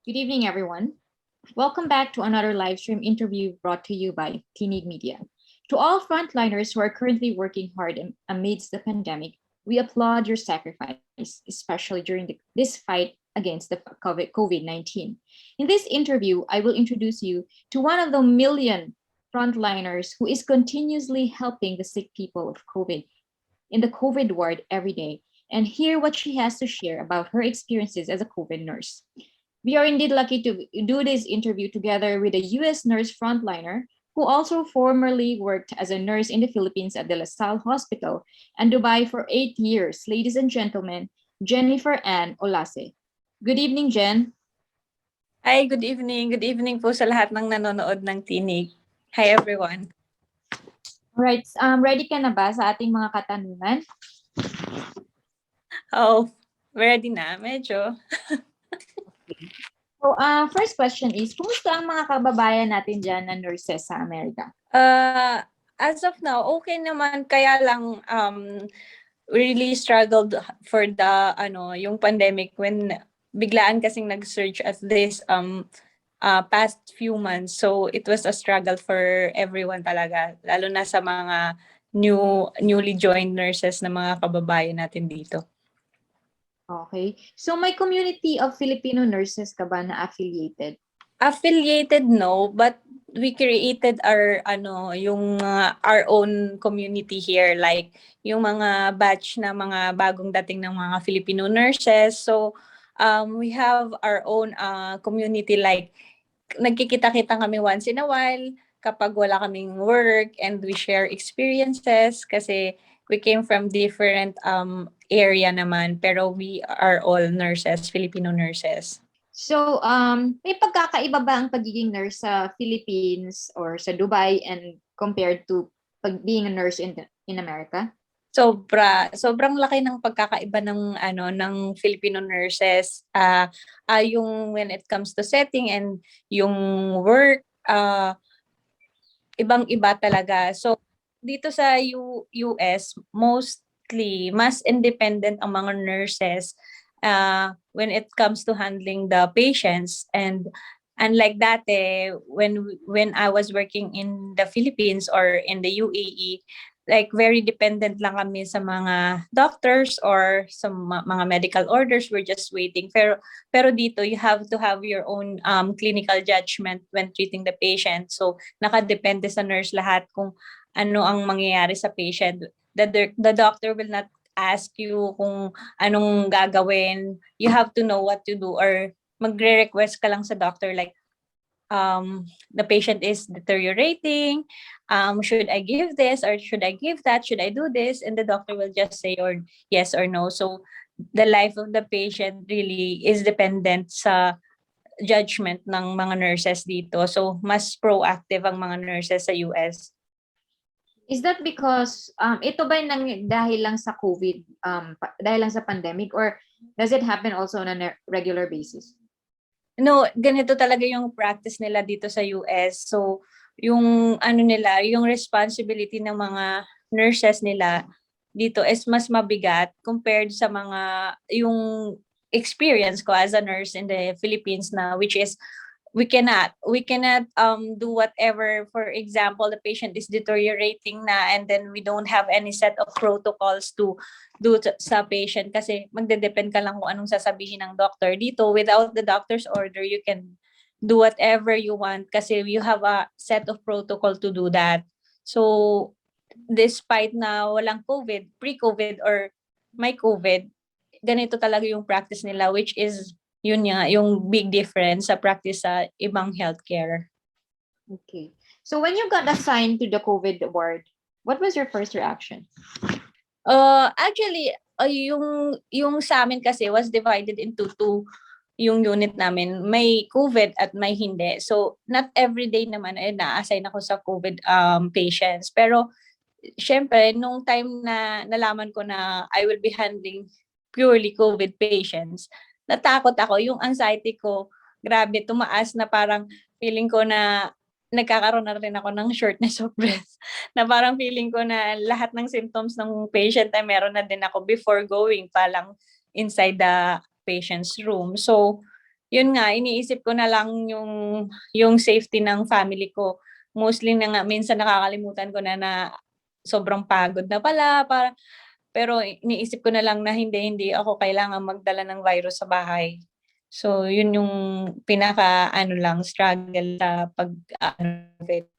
Good evening, everyone. Welcome back to another live stream interview brought to you by TINIG Media. To all frontliners who are currently working hard amidst the pandemic, we applaud your sacrifice, especially during this fight against the COVID-19. In this interview, I will introduce you to one of the million frontliners who is continuously helping the sick people of COVID in the COVID ward every day and hear what she has to share about her experiences as a COVID nurse. We are indeed lucky to do this interview together with a US nurse frontliner who also formerly worked as a nurse in the Philippines at the La Salle Hospital and Dubai for 8 years. Ladies and gentlemen, Jennifer Ann Olase. Good evening, Jen. Hi, good evening. Good evening po sa lahat ng nanonood ng Tinig. Hi, everyone. Alright, ready ka na ba sa ating mga katanungan? Oh, ready na, medyo. So, first question is, kumusta ang mga kababayan natin dyan na nurses sa Amerika? As of now, okay naman. Kaya lang, really struggled for the, yung pandemic when biglaan kasing nag-surge at this past few months. So, it was a struggle for everyone talaga. Lalo na sa mga newly joined nurses na mga kababayan natin dito. Okay. So may community of Filipino nurses ka ba na affiliated? Affiliated, no, but we created our our own community here, like yung mga batch na mga bagong dating ng mga Filipino nurses. So we have our own community, like nagkikita-kita kami once in a while kapag wala kaming work, and we share experiences kasi we came from different area naman, pero we are all nurses, Filipino nurses. So, may pagkakaiba ba ang pagiging nurse sa Philippines or sa Dubai and compared to being a nurse in America? Sobrang laki ng pagkakaiba ng Filipino nurses, yung when it comes to setting and yung work, ibang-iba talaga. So dito sa US, mostly mas independent ang mga nurses when it comes to handling the patients. And unlike dati, when I was working in the Philippines or in the UAE, like very dependent lang kami sa mga doctors or sa mga medical orders. We're just waiting. Pero dito, you have to have your own clinical judgment when treating the patient. So nakadepende sa nurse lahat kung ano ang mangyayari sa patient. The doctor will not ask you kung anong gagawin. You have to know what to do, or magre-request ka lang sa doctor, like the patient is deteriorating, should I give this or should I give that, should I do this, and the doctor will just say or yes or no. So the life of the patient really is dependent sa judgment ng mga nurses dito. So mas proactive ang mga nurses sa US. Is that because ito ba dahil lang sa COVID, dahil lang sa pandemic, or does it happen also on a regular basis? No, ganito talaga yung practice nila dito sa US. So yung yung responsibility ng mga nurses nila dito is mas mabigat compared sa yung experience ko as a nurse in the Philippines, na which is we cannot do whatever. For example, the patient is deteriorating na, and then we don't have any set of protocols to do sa patient kasi magde-depend ka lang kung anong sasabihin ng doctor. Dito, without the doctor's order, you can do whatever you want kasi you have a set of protocol to do that. So despite na walang COVID, pre-COVID or may COVID, ganito talaga yung practice nila, which is yun nga, yung big difference sa practice sa ibang healthcare. Okay. So when you got assigned to the COVID ward, what was your first reaction? Actually, yung sa amin kasi was divided into two yung unit namin. May COVID at may hindi. So, not every day naman na-assign ako sa COVID patients. Pero, syempre, nung time na nalaman ko na I will be handling purely COVID patients, natakot ako. Yung anxiety ko, grabe, tumaas na parang feeling ko na nagkakaroon na rin ako ng shortness of breath. Na parang feeling ko na lahat ng symptoms ng patient ay meron na din ako before going pa lang inside the patient's room. So, yun nga, iniisip ko na lang yung safety ng family ko. Mostly na nga, minsan nakakalimutan ko na sobrang pagod na pala, pero iniisip ko na lang na hindi ako kailangan magdala ng virus sa bahay. So, yun yung struggle sa pag-COVID.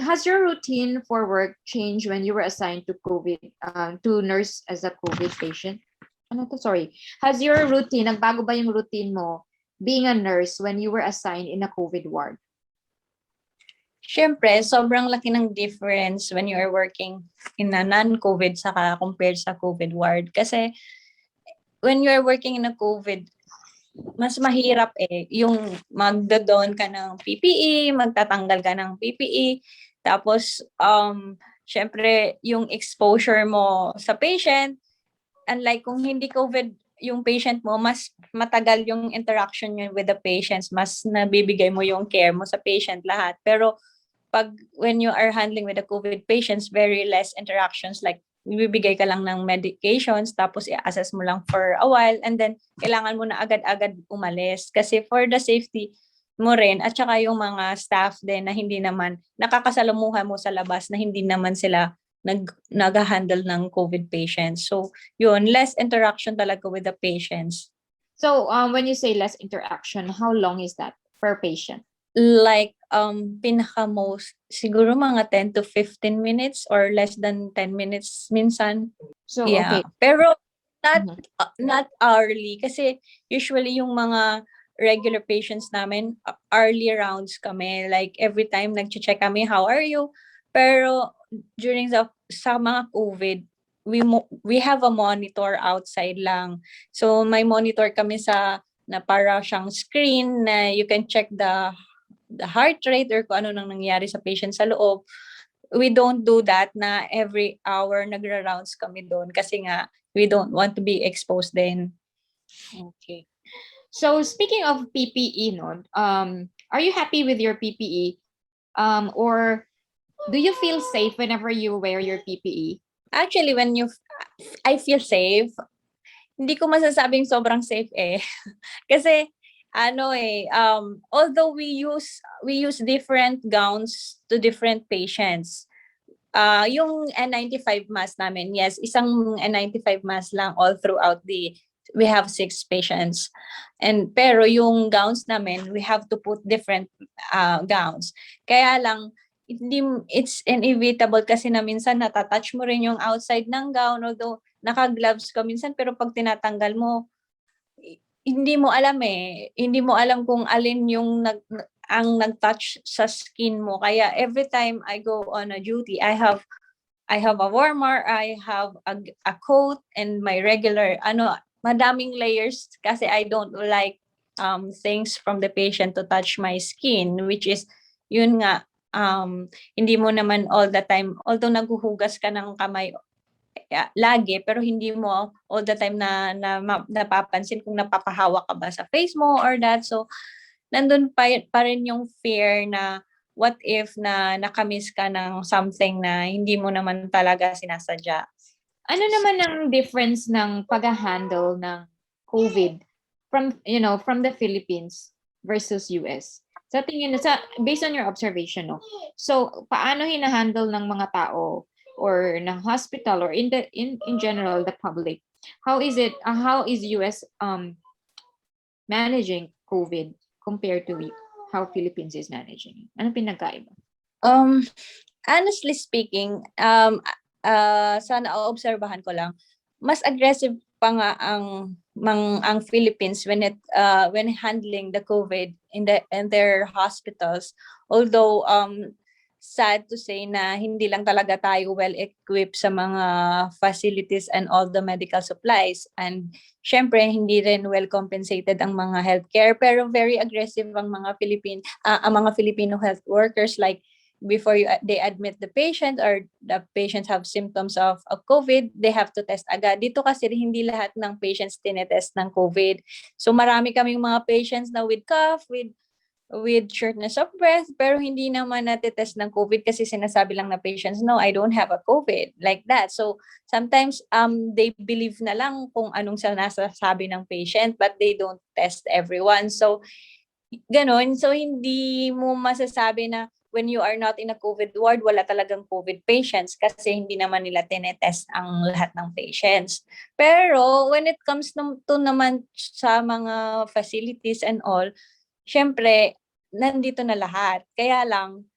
Has your routine for work changed when you were assigned to to nurse as a COVID patient? Sorry. Has your routine, nagbago ba yung routine mo being a nurse when you were assigned in a COVID ward? Siyempre, sobrang laki ng difference when you are working in a non-COVID saka compared sa COVID ward. Kasi when you are working in a COVID, mas mahirap yung magdodon ka ng PPE, magtatanggal ka ng PPE, tapos syempre yung exposure mo sa patient, unlike kung hindi COVID yung patient mo, mas matagal yung interaction nyo with the patients, mas nabibigay mo yung care mo sa patient lahat. Pero when you are handling with the COVID patients, very less interactions, like bibigay ka lang ng medications, tapos i-assess mo lang for a while, and then kailangan mo na agad-agad umalis. Kasi for the safety mo rin, at saka yung mga staff din na hindi naman, nakakasalamuhan mo sa labas na hindi naman sila nag-handle ng COVID patients. So, yun, less interaction talaga with the patients. So, when you say less interaction, how long is that per patient? Like, pinaka-most, siguro mga 10 to 15 minutes or less than 10 minutes minsan. So, yeah. okay. Pero not hourly, kasi usually yung mga regular patients namin, hourly rounds kami. Like, every time nag-check kami, how are you? Pero during sa mga COVID, we have a monitor outside lang. So, may monitor kami na para siyang screen na you can check the heart rate or kung ano nang nangyari sa patient sa loob. We don't do that na every hour nagra-rounds kami doon kasi nga we don't want to be exposed then. Okay. So speaking of PPE, are you happy with your PPE? Or do you feel safe whenever you wear your PPE? Actually, I feel safe. Hindi ko masasabing sobrang safe kasi although we use different gowns to different patients. Yung N95 mask namin, yes, isang N95 mask lang all throughout we have 6 patients. Pero yung gowns namin, we have to put different gowns. Kaya lang, it's inevitable kasi na minsan natatouch mo rin yung outside ng gown, although naka-gloves ka minsan, pero pag tinatanggal mo, hindi mo alam hindi mo alam kung alin yung ang nag-touch sa skin mo. Kaya every time I go on a duty, I have a warmer, I have a coat, and my regular, madaming layers kasi I don't like things from the patient to touch my skin, which is, yun nga, hindi mo naman all the time, although naghuhugas ka ng kamay lagi, pero hindi mo all the time na napapansin kung napapahawak ka ba sa face mo or that. So, nandun pa rin yung fear na what if na nakamiss ka ng something na hindi mo naman talaga sinasadya. Ano naman ang difference ng pag-handle ng COVID from the Philippines versus US? Sa tingin, based on your observation, so paano hinahandle ng mga tao or ng hospital or in general the public? How is US managing COVID compared to how Philippines is managing? Ano pinagkaiba? Honestly speaking, sana obserbahan ko lang, mas aggressive pa nga ang Philippines when handling the COVID in their hospitals. Although sad to say na hindi lang talaga tayo well equipped sa mga facilities and all the medical supplies, and syempre hindi rin well compensated ang mga healthcare, pero very aggressive ang mga Filipino health workers. Like, before they admit the patient or the patients have symptoms of COVID, they have to test agad. Dito kasi hindi lahat ng patients tinetest ng COVID. So marami kaming mga patients na with cough, with with shortness of breath, pero hindi naman natetest ng COVID kasi sinasabi lang na patients, no, I don't have a COVID, like that. So sometimes they believe na lang kung anong nasasabi ng patient, but they don't test everyone. So ganon. So hindi mo masasabi na when you are not in a COVID ward, wala talagang COVID patients kasi hindi naman nila tinetest ang lahat ng patients. Pero when it comes to naman sa mga facilities and all, syempre, nandito na lahat. Kaya lang,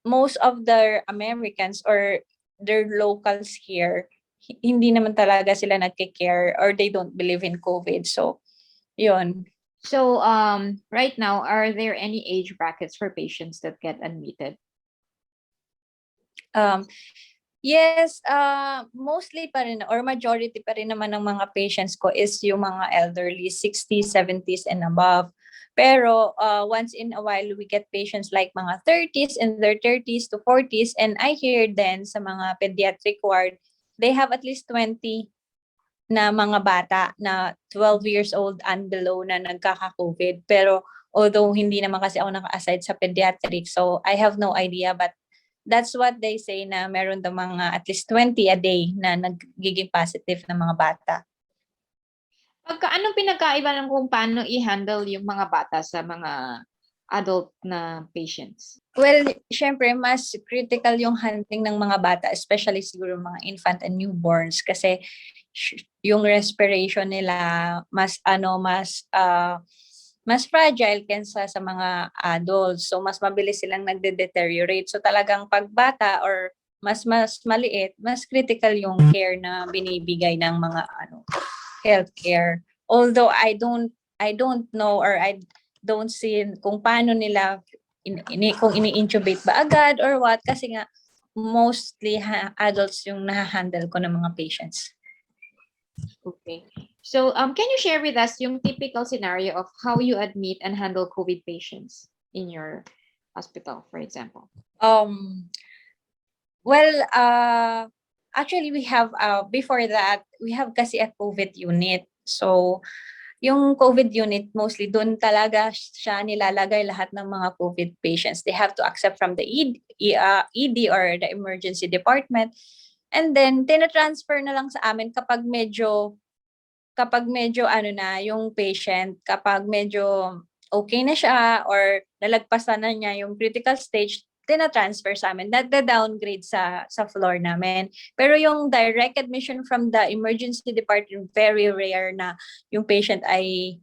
most of the Americans or their locals here, hindi naman talaga sila nagke-care or they don't believe in COVID. So, yun. So, right now, are there any age brackets for patients that get admitted? Yes, mostly pa rin or majority pa rin naman ng mga patients ko is yung mga elderly, 60s, 70s and above. Pero once in a while, we get patients like mga 30s and their 30s to 40s. And I hear then sa mga pediatric ward, they have at least 20 na mga bata na 12 years old and below na nagkaka-COVID. Pero although hindi naman kasi ako naka-aside sa pediatric, so I have no idea. But that's what they say na meron daw mga at least 20 a day na nagiging positive na mga bata. Anong pinagkaiba ng kung paano i-handle yung mga bata sa mga adult na patients? Well, syempre, mas critical yung handling ng mga bata, especially siguro mga infant and newborns kasi yung respiration nila mas fragile kaysa sa mga adults. So, mas mabilis silang nagde-deteriorate. So, talagang pagbata or mas maliit, mas critical yung care na binibigay ng mga healthcare. Although I don't know or I don't see kung paano nila kung ini-intubate ba agad or what kasi nga mostly adults yung nahahandle ko ng mga patients. Okay. So, can you share with us yung typical scenario of how you admit and handle COVID patients in your hospital, for example? Well, actually, we have, before that, we have kasi a COVID unit. So, yung COVID unit, mostly doon talaga siya nilalagay lahat ng mga COVID patients. They have to accept from the ED or the emergency department. And then, tina-transfer na lang sa amin kapag medyo yung patient, kapag medyo okay na siya or nalagpasan na niya yung critical stage, tina-transfer sa amin, nagda-downgrade sa floor namin. Pero yung direct admission from the emergency department, very rare na yung patient ay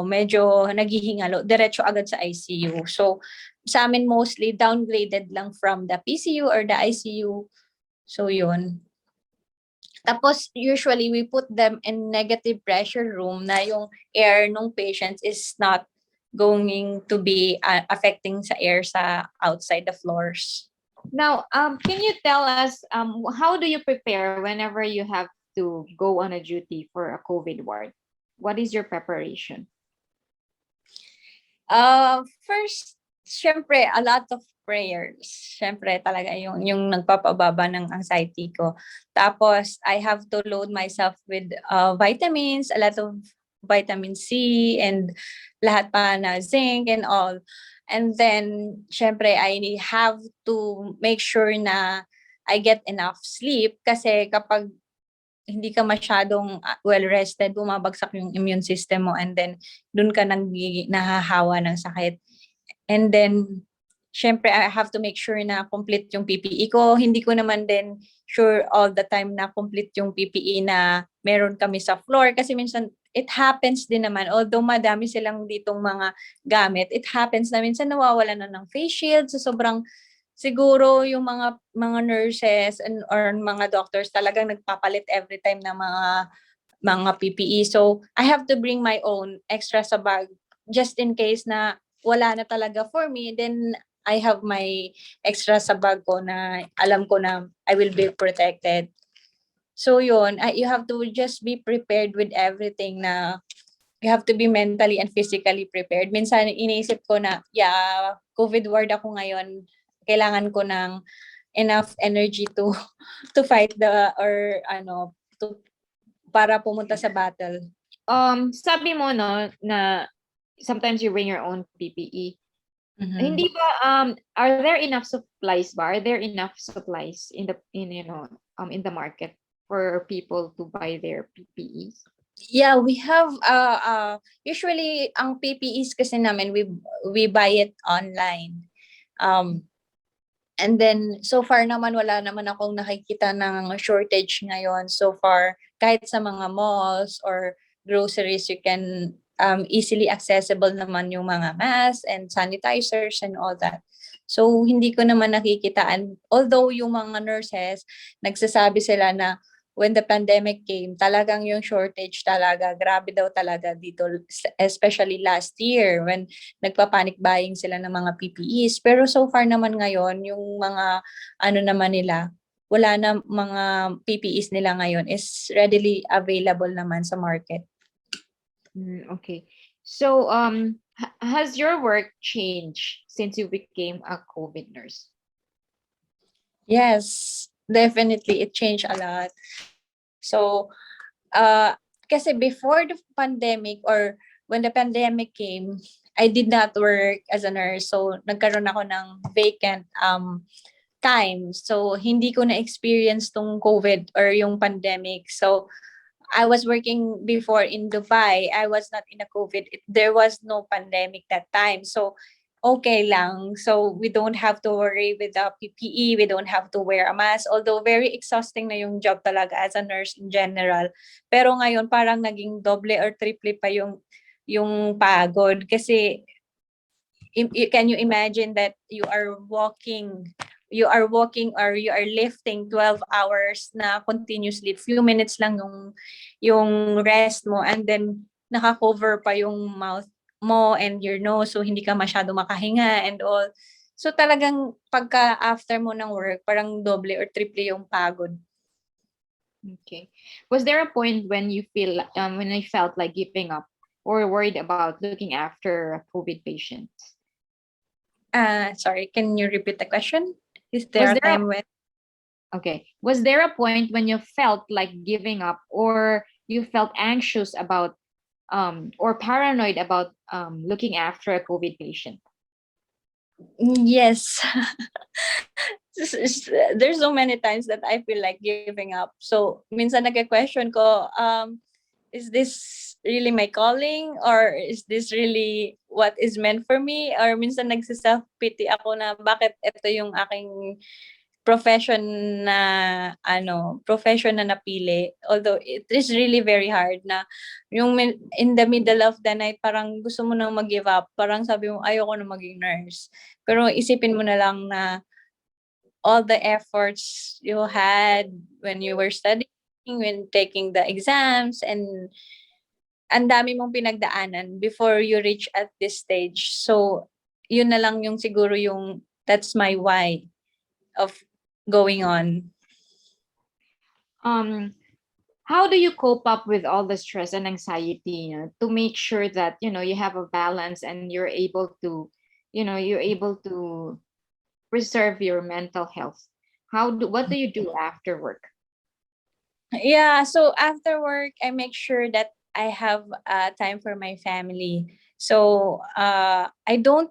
medyo naghihingalo, diretso agad sa ICU. So, sa amin mostly downgraded lang from the PCU or the ICU. So, yun. Tapos, usually, we put them in negative pressure room na yung air ng patients is not going to be affecting sa air sa outside the floors. Now, can you tell us how do you prepare whenever you have to go on a duty for a COVID ward? What is your preparation? First, syempre, a lot of prayers. Syempre, talaga yung nagpapababa ng anxiety ko. Tapos, I have to load myself with vitamins, a lot of vitamin C and lahat pa na zinc and all. And then, syempre, I have to make sure na I get enough sleep kasi kapag hindi ka masyadong well-rested, bumabagsak yung immune system mo and then dun ka nahahawa ng sakit. And then, syempre, I have to make sure na complete yung PPE ko. Hindi ko naman din sure all the time na complete yung PPE na meron kami sa floor kasi minsan it happens din naman, although madami silang ditong mga gamit, it happens na minsan nawawala na ng face shield. So sobrang siguro yung mga nurses or mga doctors talagang nagpapalit every time ng mga PPE. So I have to bring my own extra sa bag just in case na wala na talaga for me, then I have my extra sa bag ko na alam ko na I will be protected. So yun, you have to just be prepared with everything na you have to be mentally and physically prepared. Minsan iniisip ko na, COVID ward ako ngayon, kailangan ko ng enough energy to fight para pumunta sa battle. Sabi mo no na sometimes you bring your own PPE. Mhm. Hindi ba are there enough supplies ba? Are there enough supplies in the market for people to buy their PPEs? Yeah, we have usually ang PPEs kasi namin we buy it online. Um and then so far naman wala naman akong nakikita ng shortage ngayon so far kahit sa mga malls or groceries you can easily accessible naman yung mga masks and sanitizers and all that. So hindi ko naman nakikitaan although yung mga nurses nagsasabi sila na when the pandemic came, talagang yung shortage talaga, grabe daw talaga dito, especially last year when nagpa-panic buying sila ng mga PPEs. Pero so far naman ngayon, yung mga ano naman nila, wala na mga PPEs nila ngayon is readily available naman sa market. Okay. So has your work changed since you became a COVID nurse? Yes, definitely it changed a lot. So, kasi before the pandemic or when the pandemic came, I did not work as a nurse. So, nagkaroon ako ng vacant time. So, hindi ko na-experience tong COVID or yung pandemic. So, I was working before in Dubai. I was not in a COVID. There was no pandemic that time. So, okay lang. So, we don't have to worry with the PPE. We don't have to wear a mask. Although, very exhausting na yung job talaga as a nurse in general. Pero ngayon, parang naging doble or triple pa yung pagod. Kasi, can you imagine that you are walking or you are lifting 12 hours na continuously, few minutes lang yung rest mo and then naka-cover pa yung mouth mo and your nose so hindi ka masyado makahinga and all. So talagang pagka after mo ng work, parang doble or triple yung pagod. Okay. Was there a point when you felt like giving up or worried about looking after a COVID patient? Sorry, can you repeat the question? Is Was there a there a time when Okay. Was there a point when you felt like giving up or you felt anxious about or paranoid about looking after a COVID patient? yes. There's so many times that I feel like giving up. So, minsan nagka-question ko, is this really my calling? Or is this really what is meant for me? Or minsan nagsiself-pity ako na bakit ito yung aking profession profession na napili. Although it is really very hard na yung in the middle of the night parang gusto mo nang mag-give up. Parang sabi mo ayoko na maging nurse. Pero isipin mo na lang na all the efforts you had when you were studying, when taking the exams, and ang dami mong pinagdaanan before you reach at this stage. So, yun na lang yung siguro yung that's my why of going on. Um, how do you cope up with all the stress and anxiety, to make sure that, you have a balance and you're able to preserve your mental health? What do you do after work? Yeah, so after work, I make sure that I have time for my family. So, I don't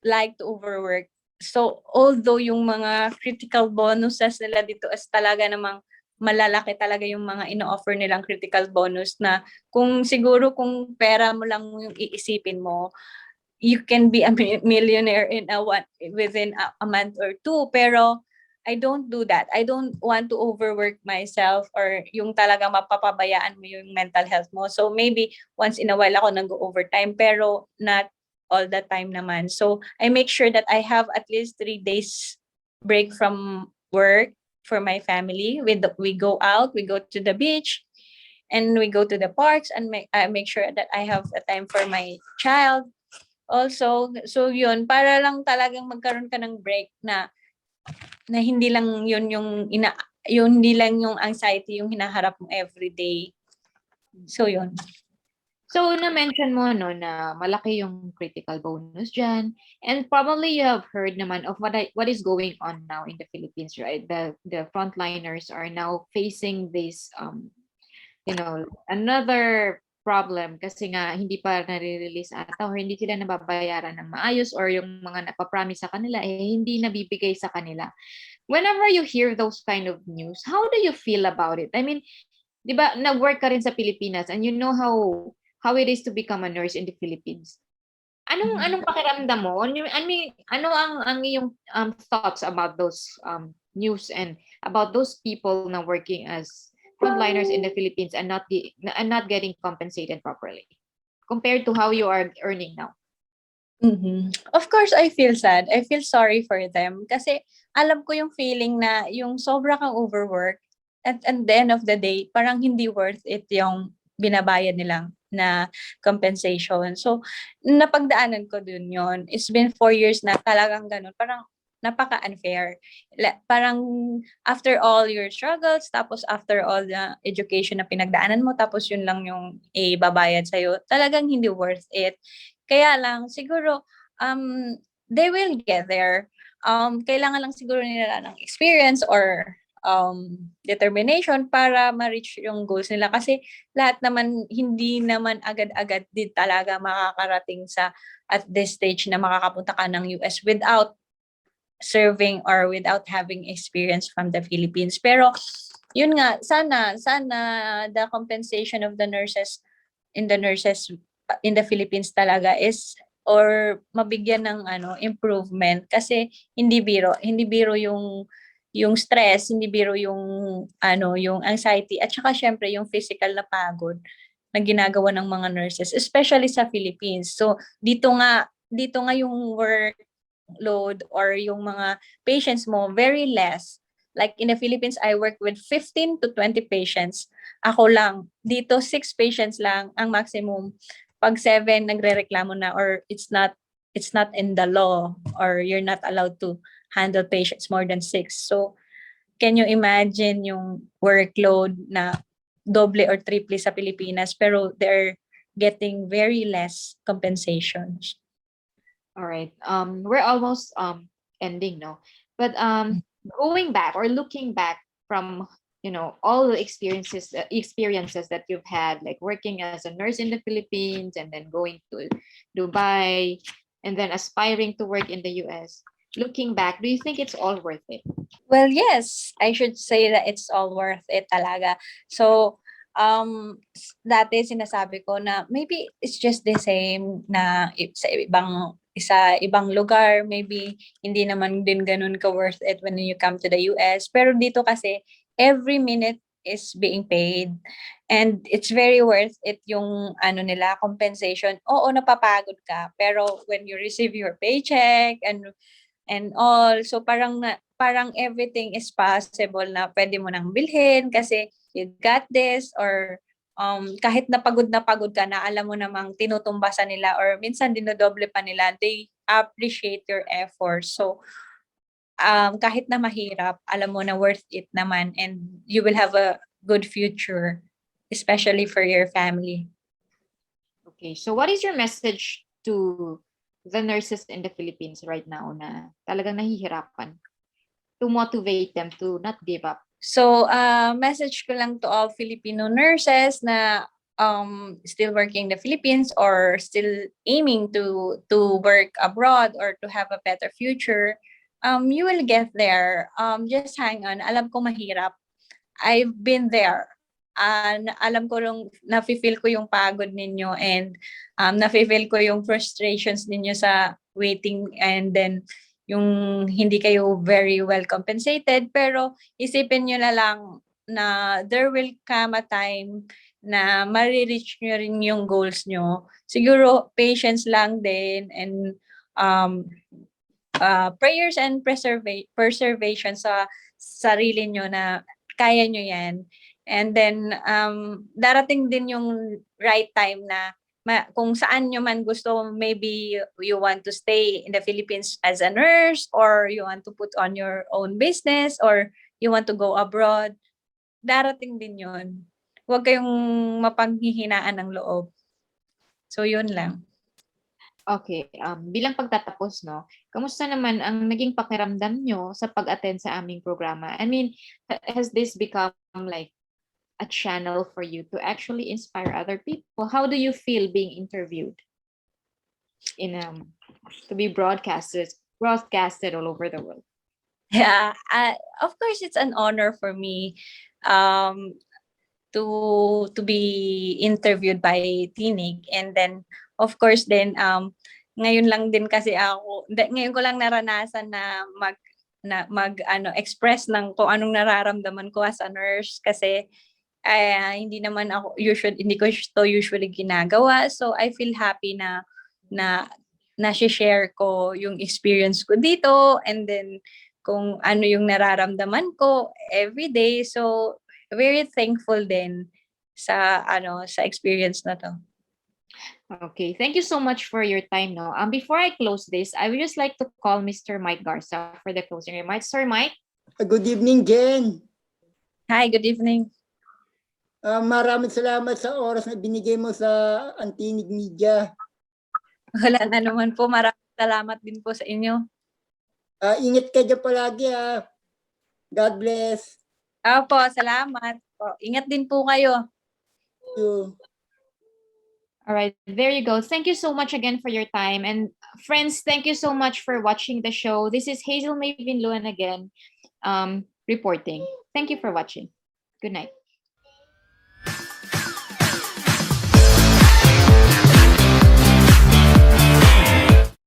like to overwork. So, although yung mga critical bonuses nila dito is talaga namang malalaki talaga yung mga ino-offer nilang critical bonus na kung siguro kung pera mo lang yung iisipin mo, you can be a millionaire within a month or two. Pero I don't do that. I don't want to overwork myself or yung talaga mapapabayaan mo yung mental health mo. So maybe once in a while ako nag-overtime pero not all the time naman. So I make sure that I have at least 3 days break from work for my family. We go out, we go to the beach, and we go to the parks and I make sure that I have a time for my child also. So yun, para lang talagang magkaroon ka ng break na hindi lang yun hindi lang yung anxiety yung hinaharap mo every day. So yun. So, na-mention mo, no, na malaki yung critical bonus dyan. And probably you have heard naman of what is going on now in the Philippines, right? The frontliners are now facing this, another problem kasi nga hindi pa nare-release ata or hindi sila nababayaran ng maayos or yung mga napapromise sa kanila hindi nabibigay sa kanila. Whenever you hear those kind of news, how do you feel about it? I mean, 'di ba, nag-work ka rin sa Pilipinas and you know how it is to become a nurse in the Philippines. Anong pakiramdam mo? Ano ang iyong thoughts about those news and about those people na working as frontliners in the Philippines and not getting compensated properly compared to how you are earning now? Of course, I feel sad. I feel sorry for them kasi alam ko yung feeling na yung sobra kang overwork at the end of the day, parang hindi worth it yung binabayad nilang na compensation. So, napagdaanan ko dun yon. It's been 4 years na talagang ganun. Parang napaka-unfair. Parang after all your struggles, tapos after all the education na pinagdaanan mo, tapos yun lang yung ibabayad sa'yo, talagang hindi worth it. Kaya lang, siguro, they will get there. Kailangan lang siguro nila ng experience or determination para ma-reach yung goals nila. Kasi lahat naman, hindi naman agad-agad din talaga makakarating sa at this stage na makakapunta ka ng US without serving or without having experience from the Philippines. Pero yun nga, sana the compensation of the nurses in the Philippines talaga is or mabigyan ng improvement kasi hindi biro yung stress, hindi biro yung anxiety at saka syempre yung physical na pagod na ginagawa ng mga nurses especially sa Philippines. So dito nga yung workload or yung mga patients mo very less. Like in the Philippines, I work with 15 to 20 patients. Ako lang, dito 6 patients lang ang maximum. Pag 7, nagrereklamo na or it's not in the law or you're not allowed to handle patients more than 6. So, can you imagine yung workload na doble or triple sa Pilipinas pero they're getting very less compensations. All right. We're almost ending, no? But going back or looking back from all the experiences that you've had, like working as a nurse in the Philippines and then going to Dubai and then aspiring to work in the US. Looking back, do you think it's all worth it? Well, yes, I should say that it's all worth it talaga. So, dati sinasabi ko na maybe it's just the same na sa ibang lugar, maybe hindi naman din ganun ka worth it when you come to the US. Pero dito kasi, every minute is being paid. And it's very worth it yung nila, compensation. Oo, napapagod ka. Pero when you receive your paycheck and all. So parang everything is possible na pwede mo nang bilhin kasi you got this or kahit na pagod ka na alam mo namang tinutumbasan nila or minsan dinodoble pa nila, they appreciate your effort. So kahit na mahirap, alam mo na worth it naman and you will have a good future, especially for your family. Okay, so what is your message to the nurses in the Philippines right now na talagang nahihirapan to motivate them to not give up? So, message ko lang to all Filipino nurses na still working in the Philippines or still aiming to work abroad or to have a better future. You will get there. Just hang on. Alam ko mahirap. I've been there. Alam ko nafe-feel ko yung pagod ninyo and nafe-feel ko yung frustrations ninyo sa waiting and then yung hindi kayo very well compensated. Pero isipin nyo na lang na there will come a time na ma-reach nyo rin yung goals nyo. Siguro patience lang din and prayers and preservation sa sarili nyo na kaya nyo yan. And then, darating din yung right time na kung saan nyo man gusto, maybe you want to stay in the Philippines as a nurse or you want to put on your own business or you want to go abroad, darating din yun. Huwag kayong mapanghihinaan ng loob. So, yun lang. Okay, bilang pagtatapos, no, kamusta naman ang naging pakiramdam nyo sa pag-attend sa aming programa? I mean, has this become like a channel for you to actually inspire other people. How do you feel being interviewed in to be broadcasted all over the world? Yeah, of course, it's an honor for me um, to be interviewed by Tinig, and then of course then ngayon lang din kasi ngayon ko lang naranasan na mag ano express ng kung anong nararamdaman ko as a nurse, kasi hindi ko to usually ginagawa, so I feel happy na share ko yung experience ko dito, and then kung ano yung nararamdaman ko every day. So very thankful din sa experience na to. Okay, thank you so much for your time. No, before I close this, I would just like to call Mr. Mike Garza for the closing remarks. Sir Mike. Good evening, Jen. Hi, good evening. Maraming salamat sa oras na binigay mo sa TINIG Media. Wala na naman po. Maraming salamat din po sa inyo. Ingat ka dyan palagi. God bless. Opo, salamat po. Ingat din po kayo. Thank you. All right, there you go. Thank you so much again for your time. And friends, thank you so much for watching the show. This is Hazel Maven Luan again, reporting. Thank you for watching. Good night.